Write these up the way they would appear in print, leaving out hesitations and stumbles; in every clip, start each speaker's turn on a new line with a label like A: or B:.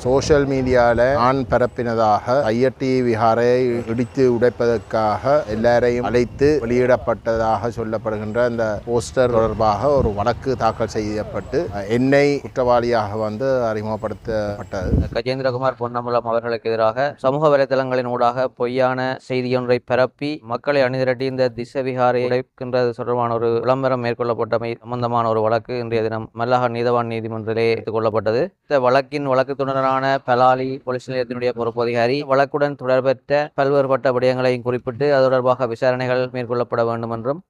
A: Social மீடியாவில் நான் பரப்பினதாக ஐயட்டி விஹாரை இடித்து உடைப்பதற்காக எல்லாரையும் அழைத்து வெளியிடப்பட்டதாக சொல்லப்படுகின்ற அந்த போஸ்டர் தொடர்பாக ஒரு வழக்கு தாக்கல் செய்யப்பட்டு என்னை குற்றவாளியாக அறிமுகப்படுத்தப்பட்டது.
B: கஜேந்திரகுமார் பொன்னம்பலம் அவர்களுக்கு எதிராக சமூக வலைதளங்களின் ஊடாக பொய்யான செய்தியொன்றை பரப்பி மக்களை அணிதிரட்டி இந்த திசை விஹாரை உடைக்கின்றது தொடர்பான ஒரு விளம்பரம் மேற்கொள்ளப்பட்டமை சம்பந்தமான ஒரு வழக்கு இன்றைய தினம் மல்லாக நீதவான் நீதிமன்றத்திலே எடுத்துக் கொள்ளப்பட்டது. இந்த வழக்கின் வழக்குத்துடனான பலாலி போலீஸ் நிலையத்தினுடைய பொறுப்பு அதிகாரி வழக்குடன் தொடர்பற்ற பல்வேறுபட்ட விடயங்களையும் குறிப்பிட்டு அது தொடர்பாக விசாரணைகள் மேற்கொள்ளப்பட வேண்டும் என்றும்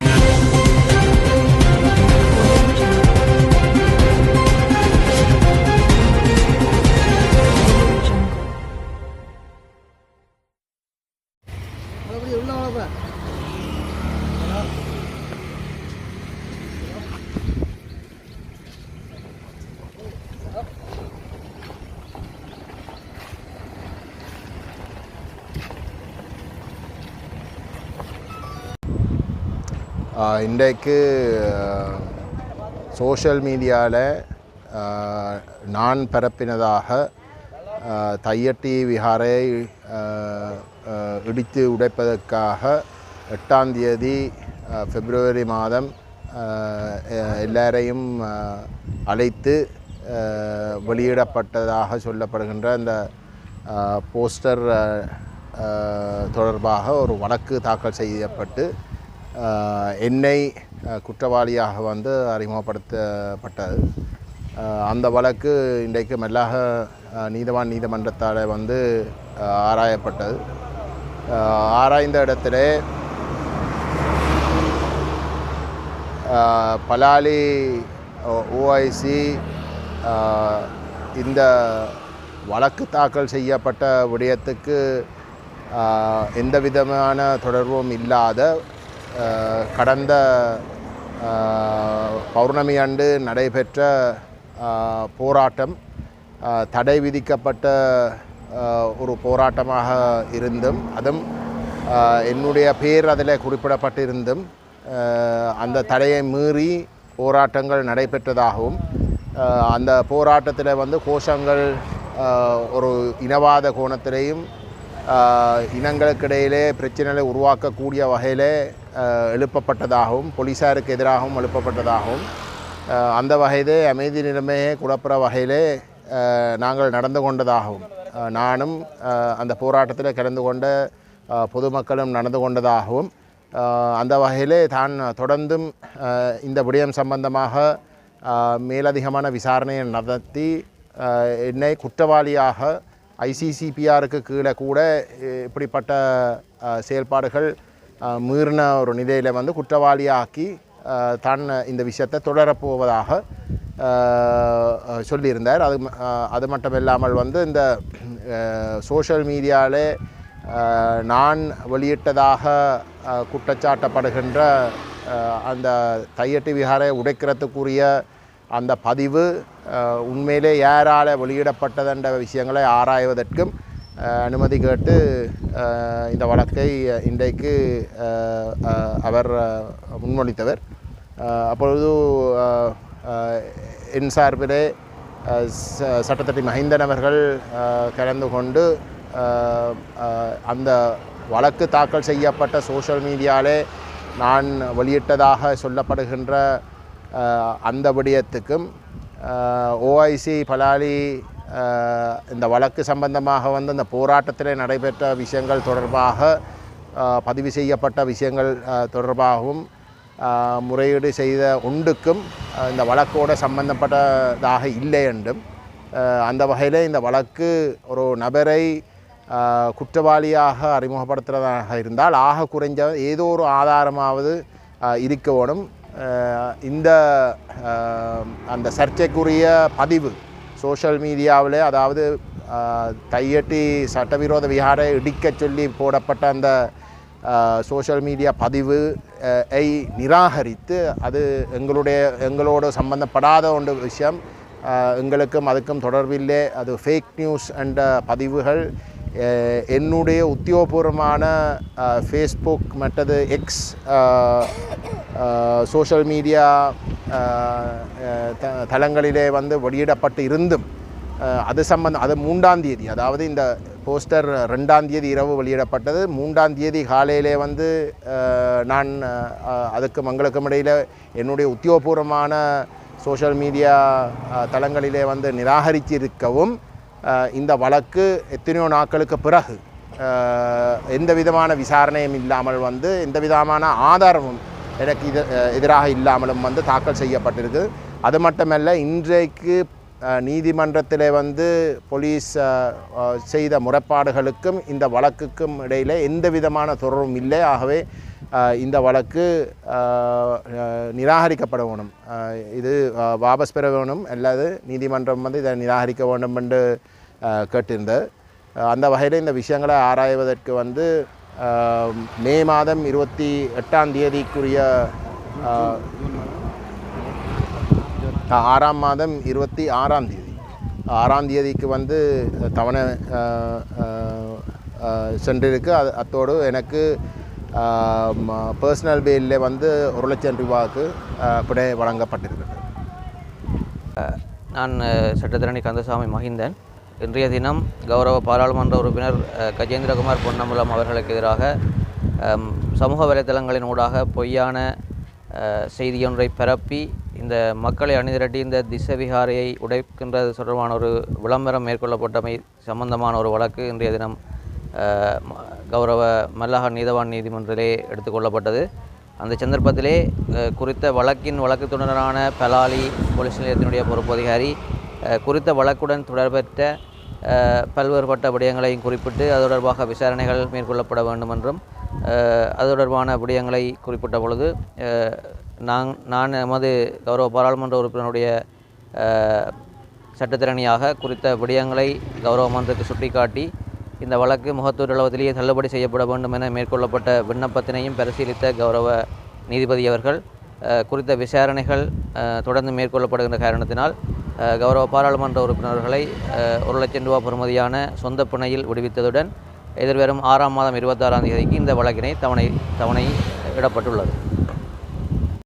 A: இன்றைக்கு சோஷியல் மீடியாவில் நான் பரப்பினதாக தையட்டி விஹாரை இடித்து உடைப்பதற்காக 8ஆம் தேதி பிப்ரவரி மாதம் எல்லாரையும் அழைத்து வெளியிடப்பட்டதாக சொல்லப்படுகின்ற அந்த போஸ்டர் தொடர்பாக ஒரு வழக்கு தாக்கல் செய்யப்பட்டு என்னை குற்றவாளியாக அறிமுகப்படுத்தப்பட்டது. அந்த வழக்கு இன்றைக்கு மெல்லாக நீதவான் நீதிமன்றத்தால் ஆராயப்பட்டது. ஆராய்ந்த இடத்துல பலாலி ஓஐசி இந்த வழக்கு தாக்கல் செய்யப்பட்ட விடயத்துக்கு எந்த விதமான தொடர்பும் இல்லாத கடந்த பௌர்ணமி அன்று நடைபெற்ற போராட்டம் தடை விதிக்கப்பட்ட ஒரு போராட்டமாக இருந்தும் அதுவும் என்னுடைய பேர் அதில் குறிப்பிடப்பட்டிருந்தும் அந்த தடையை மீறி போராட்டங்கள் நடைபெற்றதாகவும் அந்த போராட்டத்தில் கோஷங்கள் ஒரு இனவாத கோணத்திலேயும் இனங்களுக்கிடையிலே பிரச்சனைகளை உருவாக்கக்கூடிய வகையில் எழுப்பப்பட்டதாகவும் போலீஸாருக்கு எதிராகவும் எழுப்பப்பட்டதாகவும் அந்த வகையிலே அமைதி நிலைமையை குழப்புற வகையிலே நாங்கள் நடந்து கொண்டதாகவும் நானும் அந்த போராட்டத்தில் கலந்து கொண்ட பொதுமக்களும் நடந்து கொண்டதாகவும் அந்த வகையிலே தான் தொடர்ந்தும் இந்த விடயம் சம்பந்தமாக மேலதிகமான விசாரணையை நடத்தி என்னை குற்றவாளியாக ஐசிசிபிஆருக்கு கீழே கூட இப்படிப்பட்ட செயல்பாடுகள் மீறின ஒரு நிலையில் குற்றவாளியாக்கி தான் இந்த விஷயத்தை தொடரப்போவதாக சொல்லியிருந்தார். அது மட்டும் இல்லாமல் இந்த சோஷியல் மீடியாவில் நான் வெளியிட்டதாக குற்றச்சாட்டப்படுகின்ற அந்த தையட்டி விஹாரை உடைக்கிறதுக்குரிய அந்த பதிவு உண்மையிலே யாரால் வெளியிடப்பட்டதென்ற விஷயங்களை ஆராய்வதற்கும் அனுமதி கேட்டு இந்த வழக்கை இன்றைக்கு அவர் முன்மொழித்தவர். அப்பொழுது என் சார்பிலே சட்டத்தட்டி மஹிந்தன் அவர்கள் கலந்து கொண்டு அந்த வழக்கு தாக்கல் செய்யப்பட்ட சோஷியல் மீடியாவிலே நான் வெளியிட்டதாக சொல்லப்படுகின்ற அந்த விடயத்துக்கும் ஓஐசி பலாலி இந்த வழக்கு சம்பந்தமாக இந்த போராட்டத்தில் நடைபெற்ற விஷயங்கள் தொடர்பாக பதிவு செய்யப்பட்ட விஷயங்கள் தொடர்பாகவும் முறையீடு செய்த ஒன்றுக்கும் இந்த வழக்கோடு சம்பந்தப்பட்டதாக இல்லை என்றும் அந்த வகையில் இந்த வழக்கு ஒரு நபரை குற்றவாளியாக அறிமுகப்படுத்துகிறதாக இருந்தால் ஆக குறைஞ்ச ஏதோ ஒரு ஆதாரமாவது இருக்க வேணும். இந்த அந்த சர்ச்சைக்குரிய பதிவு சோஷியல் மீடியாவில் அதாவது தையட்டி சட்டவிரோத விஹாரை இடிக்க சொல்லி போடப்பட்ட அந்த சோஷியல் மீடியா பதிவு நிராகரித்து அது எங்களோடு சம்பந்தப்படாத ஒன்று விஷயம், எங்களுக்கும் அதுக்கும் தொடர்பில்லை, அது ஃபேக் நியூஸ் என்ற பதிவுகள் என்னுடைய உத்தியோகபூர்வமான ஃபேஸ்புக் மற்றது எக்ஸ் சோஷியல் மீடியா தளங்களிலே வெளியிடப்பட்டு இருந்தும் அது அது 3ஆம் தேதி, அதாவது இந்த போஸ்டர் 2ஆம் தேதி இரவு வெளியிடப்பட்டது. 3ஆம் தேதி காலையிலே வந்து நான் அதுக்கு மங்களுக்கும் இடையில் என்னுடைய உத்தியோகபூர்வமான சோஷியல் மீடியா தளங்களிலே வந்து நிராகரித்திருக்கவும் இந்த வழக்கு எத்தனையோ நாட்களுக்கு பிறகு எந்த விதமான விசாரணையும் இல்லாமல் வந்து எந்த விதமான ஆதாரமும் எனக்கு எதிராக இல்லாமலும் வந்து தாக்கல் செய்யப்பட்டிருக்கு. அது மட்டுமல்ல, இன்றைக்கு நீதிமன்றத்தில் வந்து போலீஸ் செய்த முறைப்பாடுகளுக்கும் இந்த வழக்குக்கும் இடையில் எந்த விதமான தொடர்பும் இல்லை. ஆகவே இந்த வழக்கு நிராகரிக்கப்பட வேணும், இது வாபஸ் பெற வேணும், அல்லது நீதிமன்றம் வந்து இதை நிராகரிக்க வேண்டும் என்று கேட்டிருந்தது. அந்த வகையில் இந்த விஷயங்களை ஆராய்வதற்கு வந்து மே மாதம் 28ஆம் தேதிக்குரிய 6ஆம் மாதம் 26ஆம் தேதி 6ஆம் தேதிக்கு வந்து தவணை சென்றிருக்கு. அத்தோடு எனக்கு பர்சனல் பெயிலில் வந்து 1 லட்சம் ரூபாய்க்கு பிழை வழங்கப்பட்டிருக்கிறது.
B: நான் சட்டத்தரணி கந்தசாமி மஹிந்தன். இன்றைய தினம் கௌரவ பாராளுமன்ற உறுப்பினர் கஜேந்திரகுமார் பொன்னம்பலம் அவர்களுக்கு எதிராக சமூக வலைதளங்களின் ஊடாக பொய்யான செய்தியொன்றை பரப்பி இந்த மக்களை அணிதிரட்டி இந்த திசவிகாரையை உடைக்கின்றது தொடர்பான ஒரு விளம்பரம் மேற்கொள்ளப்பட்டமை சம்பந்தமான ஒரு வழக்கு இன்றைய தினம் கௌரவ மல்லாக நீதவான் நீதிமன்றத்திலே எடுத்துக்கொள்ளப்பட்டது. அந்த சந்தர்ப்பத்திலே குறித்த வழக்கின் வழக்குத்துடரான பலாலி போலீஸ் நிலையத்தினுடைய பொறுப்பு அதிகாரி குறித்த வழக்குடன் தொடர்பற்ற பல்வேறுபட்ட விடயங்களையும் குறிப்பிட்டு அது தொடர்பாக விசாரணைகள் மேற்கொள்ளப்பட வேண்டும் என்றும் அது தொடர்பான விடயங்களை குறிப்பிட்ட பொழுது நான் எமது கௌரவ பாராளுமன்ற உறுப்பினருடைய சட்டத்திறனியாக குறித்த விடயங்களை கௌரவ மன்றத்துக்கு சுட்டிக்காட்டி இந்த வழக்கு முகத்தூர் அளவத்திலேயே தள்ளுபடி செய்யப்பட வேண்டும் என மேற்கொள்ளப்பட்ட விண்ணப்பத்தினையும் பரிசீலித்த கௌரவ நீதிபதி அவர்கள் குறித்த விசாரணைகள் தொடர்ந்து மேற்கொள்ளப்படுகின்ற காரணத்தினால் கௌரவ பாராளுமன்ற உறுப்பினர்களை 1 லட்சம் ரூபாய் பெறுமதியான சொந்த பிணையில் விடுவித்ததுடன் எதிர்வரும் 6ஆம் மாதம் 26ஆம் தேதிக்கு இந்த வழக்கினை தவணை இடப்பட்டுள்ளது.